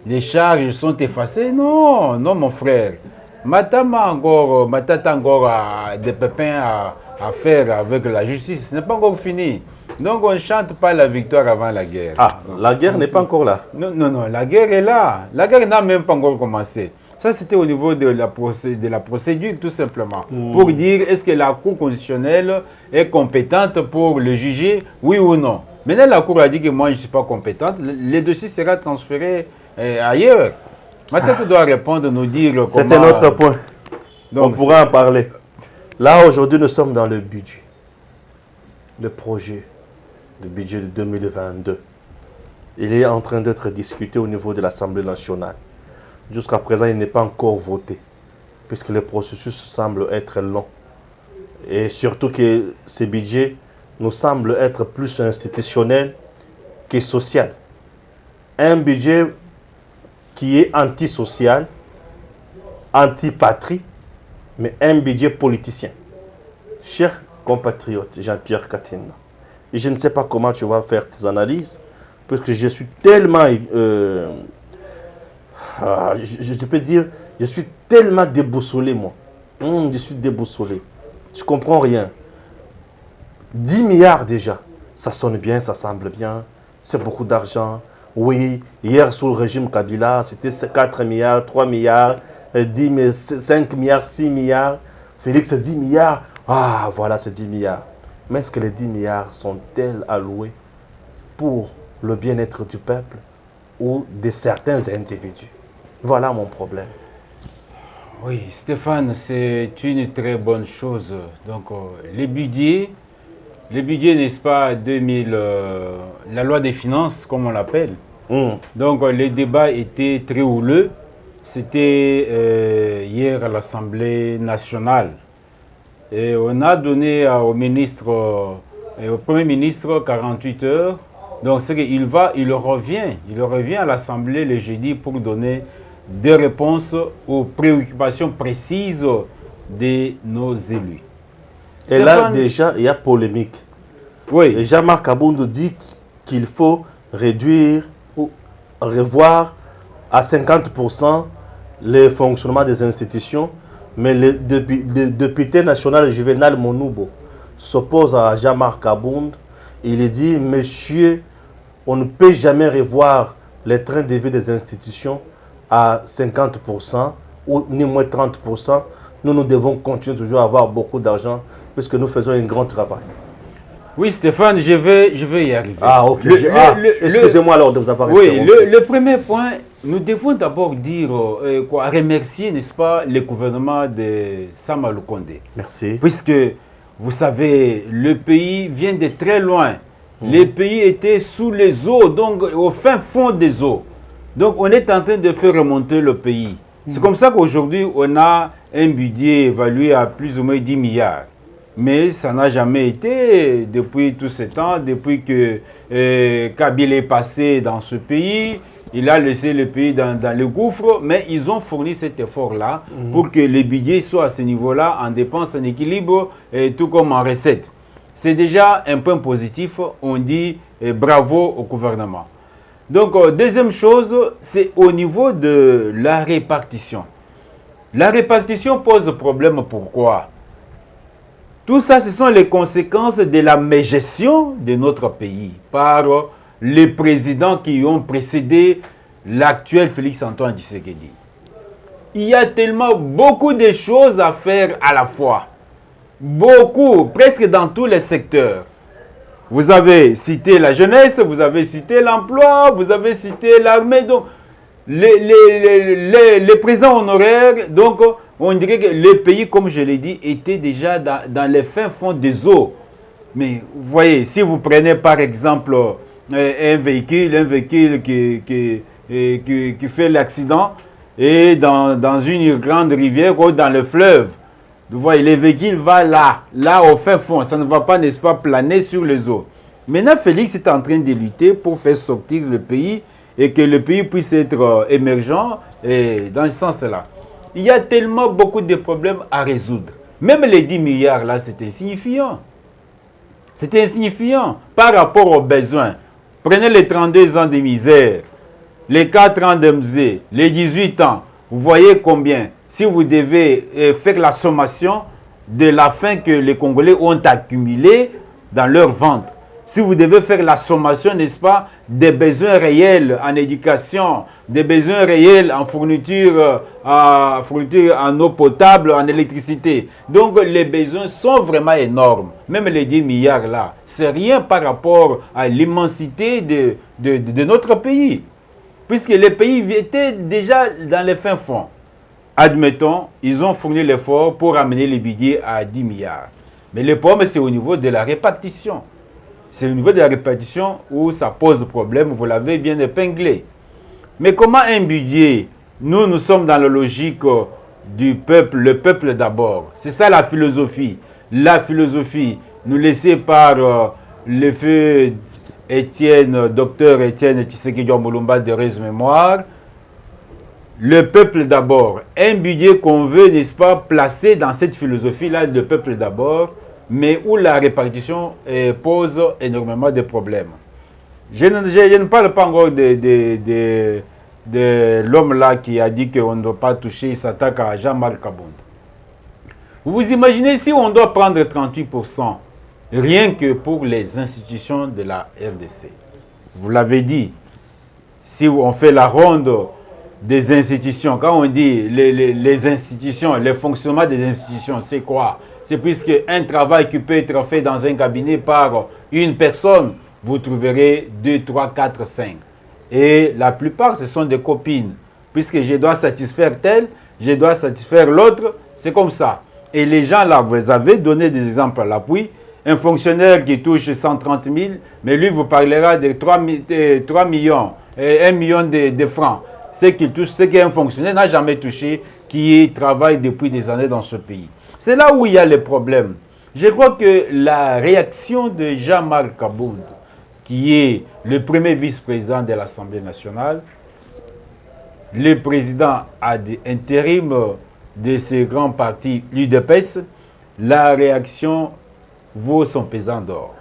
les charges sont effacées. Non, non, mon frère. Matata encore a des pépins à faire avec la justice. Ce n'est pas encore fini. Donc on ne chante pas la victoire avant la guerre. Ah, la guerre n'est pas encore là. Non, non, non, la guerre est là. La guerre n'a même pas encore commencé. Ça, c'était au niveau de la procédure, tout simplement. Pour dire, est-ce que la Cour constitutionnelle est compétente pour le juger, oui ou non. Maintenant, la Cour a dit que moi, je ne suis pas compétente. Le dossier sera transféré ailleurs. Maintenant, tu dois répondre, nous dire comment... C'était notre point. Donc, on pourra en parler. Là, aujourd'hui, nous sommes dans le budget. Le projet de budget de 2022. Il est en train d'être discuté au niveau de l'Assemblée nationale. Jusqu'à présent, il n'est pas encore voté, puisque le processus semble être long. Et surtout que ce budget nous semble être plus institutionnel que social. Un budget qui est antisocial, anti-patrie, mais un budget politicien. Cher compatriote Jean-Pierre Katinda, et je ne sais pas comment tu vas faire tes analyses, puisque je suis tellement... je peux dire, je suis tellement déboussolé, moi. Je suis déboussolé. Je ne comprends rien. 10 milliards déjà. Ça sonne bien, ça semble bien. C'est beaucoup d'argent. Oui, hier sous le régime Kabila, c'était 4 milliards, 3 milliards, 5 milliards, 6 milliards. Félix, 10 milliards. Ah, voilà, c'est 10 milliards. Mais est-ce que les 10 milliards sont-elles alloués pour le bien-être du peuple ou de certains individus? Voilà mon problème. Oui, Stéphane, c'est une très bonne chose. Donc, les budgets, n'est-ce pas, 2000, la loi des finances, comme on l'appelle. Donc, les débats étaient très houleux. C'était hier à l'Assemblée nationale. Et on a donné au Premier ministre 48 heures. Donc, c'est qu'il revient à l'Assemblée le jeudi pour donner des réponses aux préoccupations précises de nos élus. Et Stéphane, là, déjà, il y a polémique. Oui. Jean-Marc Abound dit qu'il faut réduire ou revoir à 50% le fonctionnement des institutions, mais le député national Juvenal Monoubo s'oppose à Jean-Marc Abound. Il dit, monsieur, on ne peut jamais revoir les trains de vie des institutions à 50% ou ni moins 30%. Nous devons continuer toujours à avoir beaucoup d'argent puisque nous faisons un grand travail. Oui, Stéphane, je vais y arriver. Ah, ok. Excusez-moi alors de vous avoir interrompu. Oui, le premier point, nous devons d'abord dire, remercier, n'est-ce pas, le gouvernement de Sama Lukonde. Merci. Puisque, vous savez, le pays vient de très loin. Le pays était sous les eaux, donc au fin fond des eaux. Donc, on est en train de faire remonter le pays. C'est comme ça qu'aujourd'hui, on a un budget évalué à plus ou moins 10 milliards. Mais ça n'a jamais été, depuis tout ce temps, depuis que Kabila est passé dans ce pays, il a laissé le pays dans le gouffre, mais ils ont fourni cet effort-là pour que les budgets soient à ce niveau-là, en dépenses, en équilibre, et tout comme en recettes. C'est déjà un point positif, on dit bravo au gouvernement. Donc, deuxième chose, c'est au niveau de la répartition. La répartition pose problème, pourquoi? Tout ça, ce sont les conséquences de la mégestion de notre pays par les présidents qui ont précédé l'actuel Félix-Antoine Tshisekedi. Il y a tellement beaucoup de choses à faire à la fois. Beaucoup, presque dans tous les secteurs. Vous avez cité la jeunesse, vous avez cité l'emploi, vous avez cité l'armée. Donc, les présidents honoraires, donc, on dirait que le pays, comme je l'ai dit, était déjà dans les fins fonds des eaux. Mais vous voyez, si vous prenez par exemple un véhicule qui fait l'accident et dans une grande rivière ou dans le fleuve, vous voyez, le véhicule va là au fin fond, ça ne va pas, n'est-ce pas, planer sur les eaux. Maintenant, Félix est en train de lutter pour faire sortir le pays et que le pays puisse être émergent et dans ce sens-là. Il y a tellement beaucoup de problèmes à résoudre. Même les 10 milliards là, c'est insignifiant. C'est insignifiant par rapport aux besoins. Prenez les 32 ans de misère, les 4 ans de musée, les 18 ans. Vous voyez combien? Si vous devez faire la sommation de la faim que les Congolais ont accumulée dans leur ventre. Si vous devez faire la sommation, n'est-ce pas, des besoins réels en éducation, des besoins réels en fourniture en eau potable, en électricité. Donc les besoins sont vraiment énormes. Même les 10 milliards là, c'est rien par rapport à l'immensité de notre pays. Puisque les pays étaient déjà dans les fins fonds. Admettons, ils ont fourni l'effort pour amener les budgets à 10 milliards. Mais le problème, c'est au niveau de la répartition. C'est au niveau de la répartition où ça pose problème, vous l'avez bien épinglé. Mais comment un budget, nous sommes dans la logique du peuple, le peuple d'abord. C'est ça la philosophie. La philosophie nous laissée par le feu docteur Étienne Tshisekedi Mulumba de Heureuse Mémoire. Le peuple d'abord. Un budget qu'on veut, n'est-ce pas, placer dans cette philosophie-là, le peuple d'abord, mais où la répartition pose énormément de problèmes. Je ne parle pas encore de l'homme-là qui a dit qu'on ne doit pas toucher, il s'attaque à Jean-Marc Kabound. Vous vous imaginez si on doit prendre 38%, rien que pour les institutions de la RDC. Vous l'avez dit, si on fait la ronde des institutions, quand on dit les institutions, le fonctionnement des institutions, c'est quoi? C'est puisque un travail qui peut être fait dans un cabinet par une personne, vous trouverez 2, 3, 4, 5. Et la plupart, ce sont des copines. Puisque je dois satisfaire tel, je dois satisfaire l'autre, c'est comme ça. Et les gens là, vous avez donné des exemples à l'appui. Un fonctionnaire qui touche 130 000, mais lui vous parlera de 3 millions, 1 million de francs. Ce qu'il touche, ce qu'un fonctionnaire n'a jamais touché, qui travaille depuis des années dans ce pays. C'est là où il y a le problème. Je crois que la réaction de Jean-Marc Kabound, qui est le premier vice-président de l'Assemblée nationale, le président intérim de ce grand parti, l'UDPS, la réaction vaut son pesant d'or.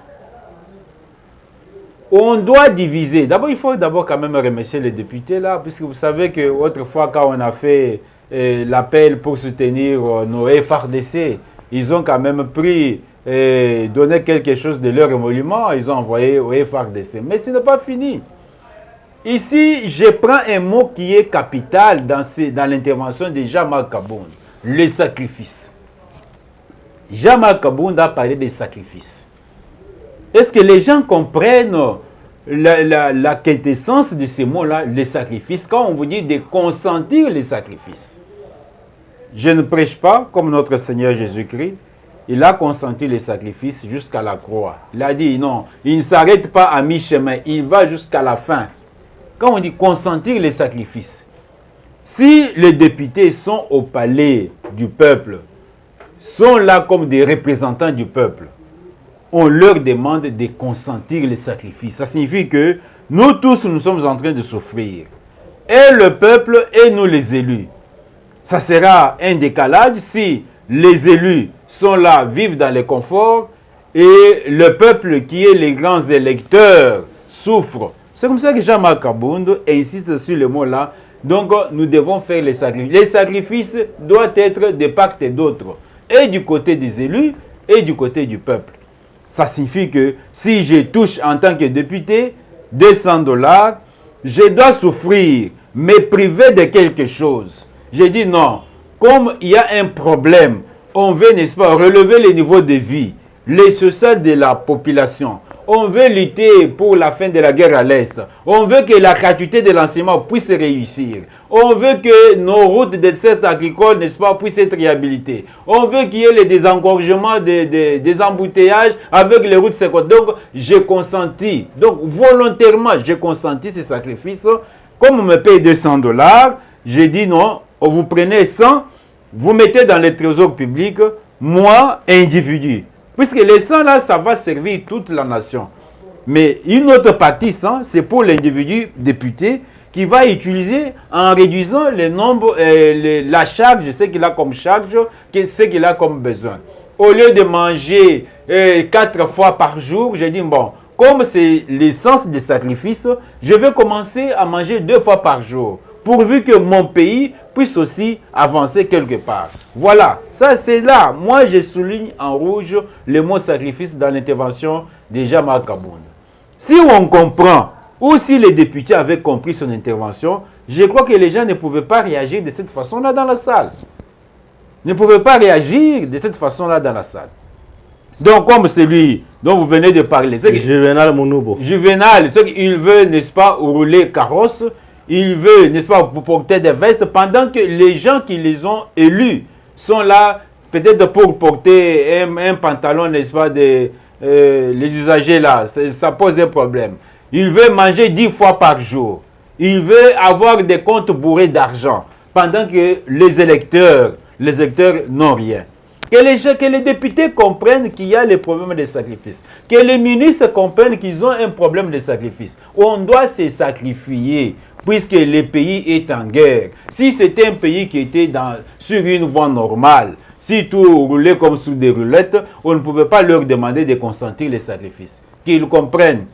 On doit diviser. D'abord, il faut quand même remercier les députés là, puisque vous savez qu'autrefois, quand on a fait l'appel pour soutenir nos FRDC, ils ont quand même pris, donné quelque chose de leur émolument, ils ont envoyé au FRDC. Mais ce n'est pas fini. Ici, je prends un mot qui est capital dans l'intervention de Jean-Marc Kabound, le sacrifice. Jean-Marc Kabound a parlé des sacrifices. Est-ce que les gens comprennent la quintessence de ces mots-là, le sacrifice, quand on vous dit de consentir les sacrifices? Je ne prêche pas comme notre Seigneur Jésus-Christ. Il a consenti les sacrifices jusqu'à la croix. Il a dit non, il ne s'arrête pas à mi-chemin, il va jusqu'à la fin. Quand on dit consentir les sacrifices, si les députés sont au palais du peuple, sont là comme des représentants du peuple, on leur demande de consentir les sacrifices. Ça signifie que nous tous, nous sommes en train de souffrir. et le peuple et nous les élus. Ça sera un décalage si les élus sont là, vivent dans le confort, et le peuple qui est les grands électeurs souffre. C'est comme ça que Jean-Marc Kabound insiste sur le mot-là. Donc, nous devons faire les sacrifices. Les sacrifices doivent être de part et d'autre, et du côté des élus, et du côté du peuple. Ça signifie que si je touche en tant que député $200, je dois souffrir, me priver de quelque chose. J'ai dit non, comme il y a un problème, on veut, n'est-ce pas, relever les niveaux de vie, les sociétés de la population. On veut lutter pour la fin de la guerre à l'Est. On veut que la gratuité de l'enseignement puisse réussir. On veut que nos routes de dessert agricole, n'est-ce pas, puissent être réhabilitées. On veut qu'il y ait le désengorgement des embouteillages avec les routes secondaires. Donc, j'ai consenti. Donc, volontairement, j'ai consenti ces sacrifices. Comme on me paye $200, j'ai dit non, vous prenez 100, vous mettez dans le trésor public, moi, individu. Puisque les 100 là, ça va servir toute la nation. Mais une autre partie 100, c'est pour l'individu député qui va utiliser en réduisant le nombre, la charge, ce qu'il a comme charge, ce qu'il a comme besoin. Au lieu de manger 4 fois par jour, j'ai dit, bon, comme c'est l'essence des sacrifices, je vais commencer à manger 2 fois par jour, pourvu que mon pays puisse aussi avancer quelque part. Voilà, ça c'est là. Moi, je souligne en rouge le mot sacrifice dans l'intervention de Jean-Marc Kabound. Si on comprend, ou si les députés avaient compris son intervention, je crois que les gens ne pouvaient pas réagir de cette façon-là dans la salle. Ne pouvaient pas réagir de cette façon-là dans la salle. Donc, comme celui dont vous venez de parler, Juvenal Mounoubo. Juvenal, il veut, n'est-ce pas, rouler carrosse, il veut, n'est-ce pas, porter des vestes, pendant que les gens qui les ont élus sont là, peut-être pour porter un pantalon, n'est-ce pas, les usagers là, ça pose un problème. Il veut manger 10 fois par jour. Il veut avoir des comptes bourrés d'argent, pendant que les électeurs n'ont rien. Que les députés comprennent qu'il y a les problèmes de sacrifice. Que les ministres comprennent qu'ils ont un problème de sacrifice. On doit se sacrifier puisque le pays est en guerre. Si c'était un pays qui était sur une voie normale, si tout roulait comme sous des roulettes, on ne pouvait pas leur demander de consentir les sacrifices. Qu'ils comprennent.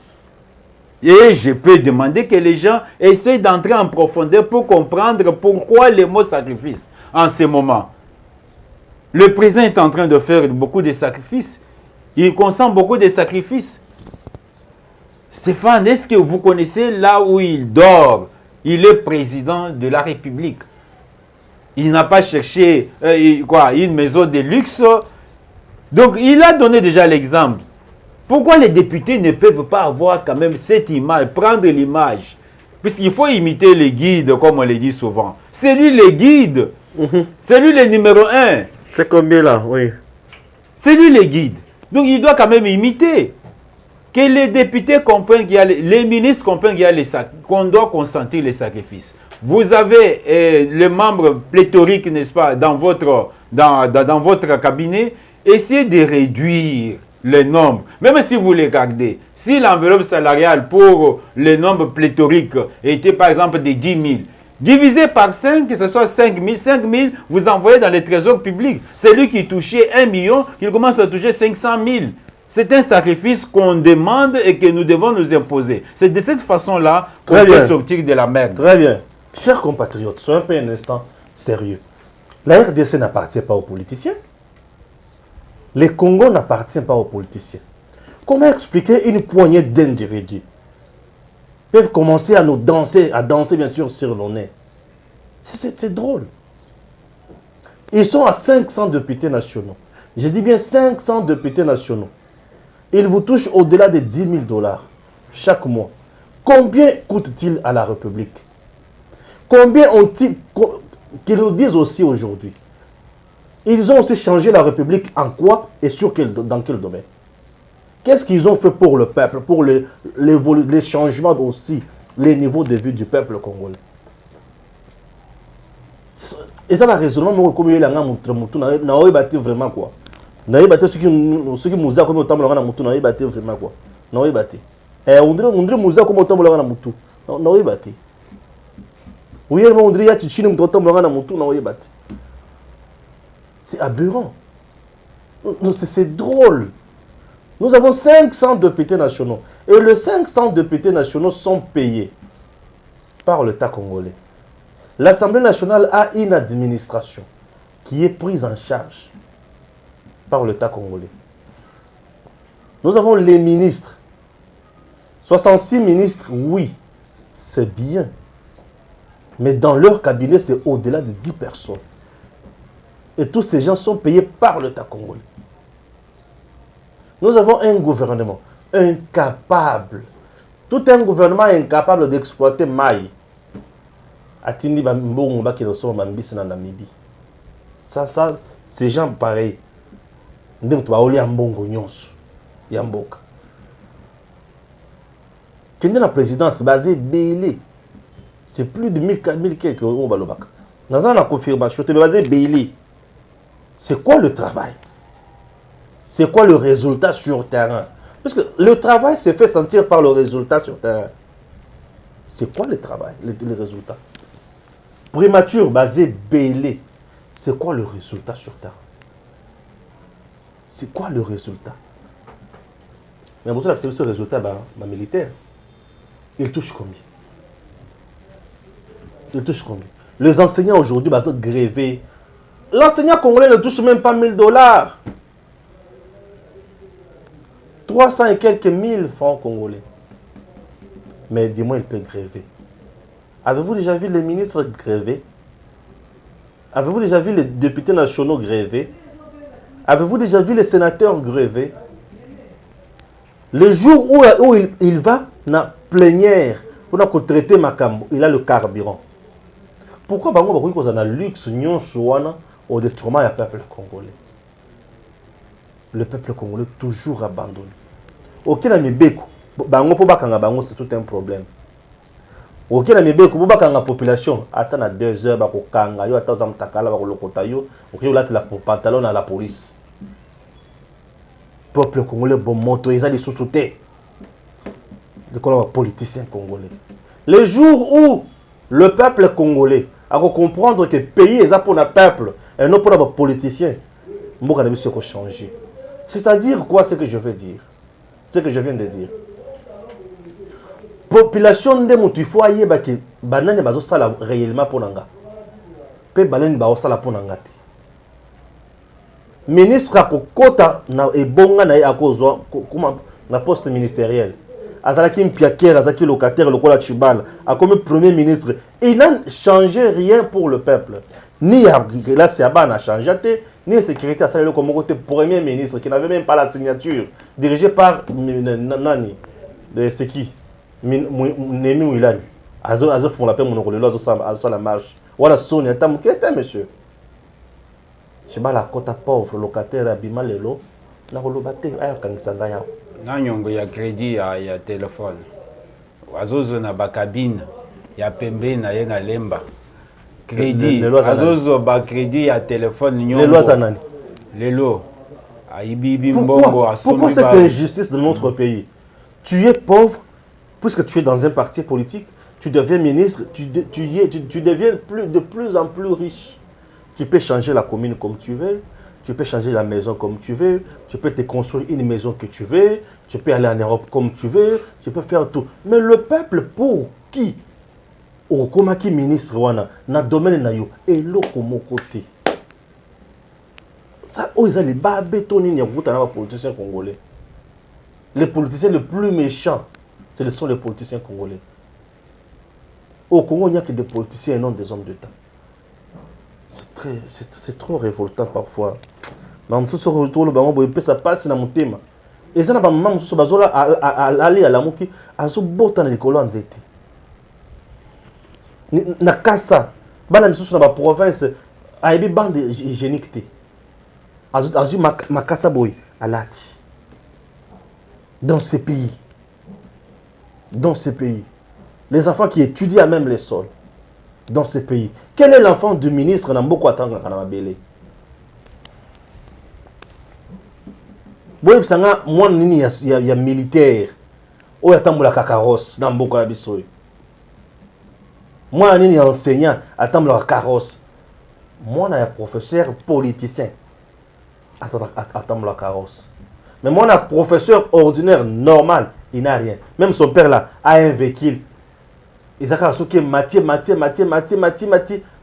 Et je peux demander que les gens essaient d'entrer en profondeur pour comprendre pourquoi le mot sacrifice en ce moment. Le président est en train de faire beaucoup de sacrifices. Il consent beaucoup de sacrifices. Stéphane, est-ce que vous connaissez là où il dort? Il est président de la République. Il n'a pas cherché une maison de luxe. Donc, il a donné déjà l'exemple. Pourquoi les députés ne peuvent pas avoir quand même cette image, prendre l'image? Puisqu'il faut imiter les guides, comme on le dit souvent. C'est lui le guide. C'est lui le numéro 1. C'est combien là? Oui. C'est lui le guide. Donc il doit quand même imiter. Que les députés comprennent qu'il y a les ministres comprennent qu'il y a qu'on doit consentir les sacrifices. Vous avez les membres pléthoriques, n'est-ce pas, dans votre cabinet. Essayez de réduire le nombre. Même si vous les gardez. Si l'enveloppe salariale pour le nombre pléthorique était par exemple de 10 000, divisé par 5, que ce soit 5 000. 5 000, vous envoyez dans le trésor public. Celui qui touchait 1 million, qu'il commence à toucher 500 000. C'est un sacrifice qu'on demande et que nous devons nous imposer. C'est de cette façon-là qu'on peut sortir de la merde. Très bien. Chers compatriotes, soyons un peu un instant sérieux. La RDC n'appartient pas aux politiciens. Le Congo n'appartient pas aux politiciens. Comment expliquer une poignée d'individus peuvent commencer à danser bien sûr sur nos nez? C'est drôle. Ils sont à 500 députés nationaux. Je dis bien 500 députés nationaux. Ils vous touchent au-delà de $10 000 chaque mois. Combien coûte-t-il à la République? Combien ont-ils, qu'ils nous disent aussi aujourd'hui? Ils ont aussi changé la République en quoi et dans quel domaine? Qu'est-ce qu'ils ont fait pour le peuple, pour les changements aussi, les niveaux de vie du peuple congolais? Et ça, le raisonnement, comme il y a vraiment quoi? Ceux qui nous ont comme autant de mutu, vraiment quoi? On dirait Moussa comme autant de mutu. Oui, on dirait que tu c'est aberrant. C'est drôle. Nous avons 500 députés nationaux. Et les 500 députés nationaux sont payés par l'État congolais. L'Assemblée nationale a une administration qui est prise en charge par l'État congolais. Nous avons les ministres. 66 ministres, oui, c'est bien. Mais dans leur cabinet, c'est au-delà de 10 personnes. Et tous ces gens sont payés par l'État congolais. Nous avons un gouvernement incapable. Tout un gouvernement incapable d'exploiter Maï. Atindi Bambongo qui ressemble à Mbisi na Namibie. Ça, ces gens pareils. Nous avons un Mbongo Nyonsu. Yamboka. Quand la présidence basée Bélé. C'est plus de 1000 quelques euros. Nous avons la confirmation. C'est basé Bélé. C'est quoi le travail? C'est quoi le résultat sur le terrain? Parce que le travail se fait sentir par le résultat sur le terrain. C'est quoi le travail, le résultat? Primature basée Bélé. C'est quoi le résultat sur le terrain? C'est quoi le résultat? Mais pour ça, ce résultat militaire, il touche combien? Il touche combien? Les enseignants aujourd'hui sont grévés. L'enseignant congolais ne touche même pas 1000 $. 300 et quelques 1000 francs congolais. Mais dis-moi, il peut gréver. Avez-vous déjà vu les ministres gréver? Avez-vous déjà vu les députés nationaux gréver? Avez-vous déjà vu les sénateurs gréver? Le jour où il va dans la plénière pour traiter Makambo, il a le carburant. Pourquoi on a un luxe au détriment du peuple congolais? Le peuple congolais toujours abandonné. Aucun ami beko, c'est tout un problème. Aucun ami beko, la population attend à 2 heures, yo attend takala lokotayo, la pantalon à la police. Peuple congolais bon moto, ils ont des sous-soutés. Les politiciens congolais. Le jour où le peuple congolais a comprendre que le pays est pour le peuple et non pour les politiciens, il faut changer. C'est-à-dire quoi ce que je veux dire? Ce que je viens de dire. Population de Moutouifo aye baki banane bazo sala réellement pour nanga. Pe banane bazo sala pour nanga. Ministre akokota na ebonga na akozwa kuma na poste ministériel. Azalaki mpiakere, azalaki locataire lokola Chibala, a comme premier ministre, il n'a changé rien pour le peuple. Ni là c'est n'a changé, ni sécurité à saluer comme côté premier ministre qui n'avait même pas la signature, dirigé par Nani, c'est qui Nemi Wilani. Azo font la paix mon rôle, azo la marche. Voilà Sonia, t'as qui était monsieur. Chibala kota pauvre locataire abima lelo, na rolobate aya kangisanga yao. Nanyongo ya crédit ya téléphone. Azozo na bakabine ya pembe na ye na lemba. Crédit. Azozo ba crédit ya téléphone nyongo. Les lois zanani. Les lois. Aibibi mbongo asombi. Pourquoi cette injustice dans notre pays? Tu es pauvre puisque tu es dans un parti politique, tu deviens ministre, tu deviens de plus en plus riche. Tu peux changer la commune comme tu veux. Tu peux changer la maison comme tu veux, tu peux te construire une maison que tu veux, tu peux aller en Europe comme tu veux, tu peux faire tout. Mais le peuple pour qui? Au Komaki ministre wana na domaine na yo et l'autre côté. Ça ils ont les babetoni ni akuta na politiciens congolais. Les politiciens les plus méchants, ce sont les politiciens congolais. Au Congo, il n'y a que des politiciens et non des hommes d'État. C'est trop révoltant parfois. Mais tout ce retour, ça passe dans mon thème. Et ça n'a pas maman sur bazola aller à la moki azo botan les colons nzete. Na kasa bana misusu na ba province aibi bande hygiénique té. Azo makasa boy alati. Dans ces pays. Dans ces pays. Les enfants qui étudient à même les sols. Dans ces pays. Quel est l'enfant du ministre Namboko Atanga Kanamabele? Boy, moi, il y a militaire. Ou il y a la cacarosse dans Mboko Abisoy. Moi, un enseignant, attends le carrosse. Moi, un professeur politicien. Attends le carrosse. Mais moi, un professeur ordinaire, normal, il n'a rien. Même son père là a un véhicule. Il a dit Mati,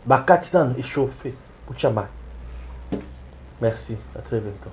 Bakati échauffé. Merci, à très bientôt.